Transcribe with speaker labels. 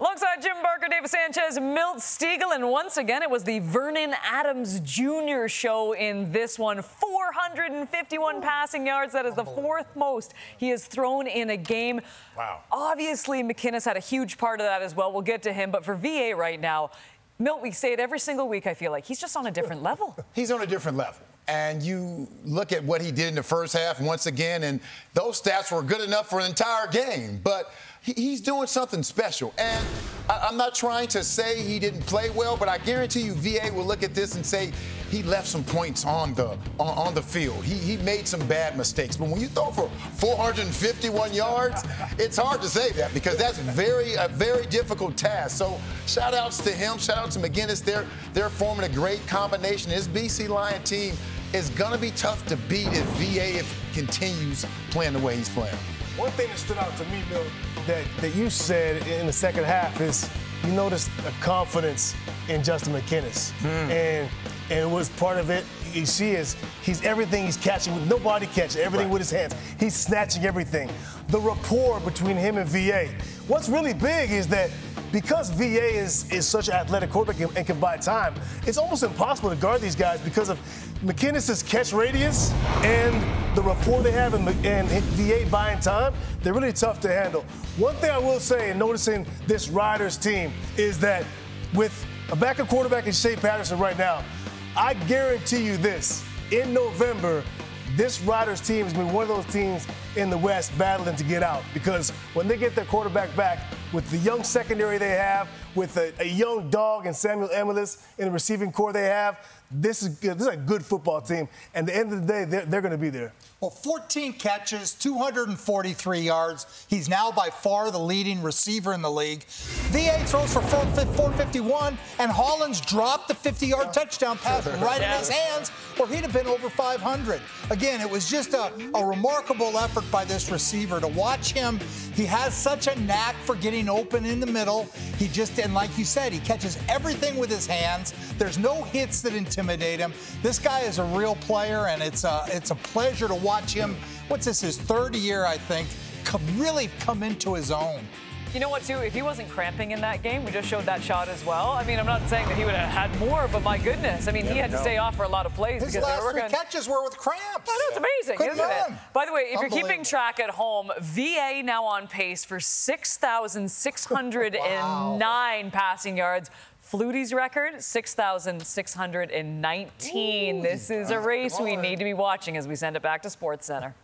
Speaker 1: Alongside Jim Barker, David Sanchez, Milt Stegall, and once again, it was the Vernon Adams Jr. show in this one. 451 passing yards. That is the fourth most he has thrown in a game.
Speaker 2: Wow.
Speaker 1: Obviously, McInnes had a huge part of that as well. We'll get to him. But for VA right now, Milt, we say it every single week, I feel like. He's just on a different level.
Speaker 2: He's on a different level. And you look at what he did in the first half once again, and those stats were good enough for an entire game. But he's doing something special. And I'm not trying to say he didn't play well, but I guarantee you VA will look at this and say he left some points on the field. He made some bad mistakes. But when you throw for 451 yards, it's hard to say that because that's a very difficult task. So shout-outs to him. Shout-out to McInnes. They're forming a great combination. This BC Lion team is going to be tough to beat if VA continues playing the way he's playing.
Speaker 3: One thing that stood out to me, Bill, that you said in the second half is you noticed a confidence in Justin McInnes. And it was part of it. You see he's everything he's catching with no body catch, everything with his hands. He's snatching everything. The rapport between him and VA. What's really big is that because VA is such an athletic quarterback and can buy time, it's almost impossible to guard these guys because of McInnes' catch radius and the rapport they have and VA buying time. They're really tough to handle. One thing I will say in noticing this Riders team is that with a backup quarterback in Shea Patterson right now, I guarantee you this, in November, this Riders team is going to be one of those teams in the West battling to get out because when they get their quarterback back, with the young secondary they have, with a young dog and Samuel Emilus in the receiving core they have, this is a good football team. And at the end of the day, they're going to be there.
Speaker 4: Well, 14 catches, 243 yards. He's now by far the leading receiver in the league. VA throws for 451, and Hollins dropped the 50-yard touchdown pass right in his hands, or he'd have been over 500. Again, it was just a remarkable effort by this receiver to watch him. He has such a knack for getting open in the middle. And like you said, he catches everything with his hands. There's no hits that intimidate him. This guy is a real player, and it's a pleasure to watch him. What's this, his third year, I think, really come into his own.
Speaker 1: You know what, too? If he wasn't cramping in that game, we just showed that shot as well. I mean, I'm not saying that he would have had more, but my goodness. I mean, he had to stay off for a lot of plays.
Speaker 4: His last three catches were with cramps.
Speaker 1: I know, it's amazing, isn't it? By the way, if you're keeping track at home, VA now on pace for 6,609 passing yards. Flutie's record, 6,619. This is a race we need to be watching as we send it back to SportsCenter.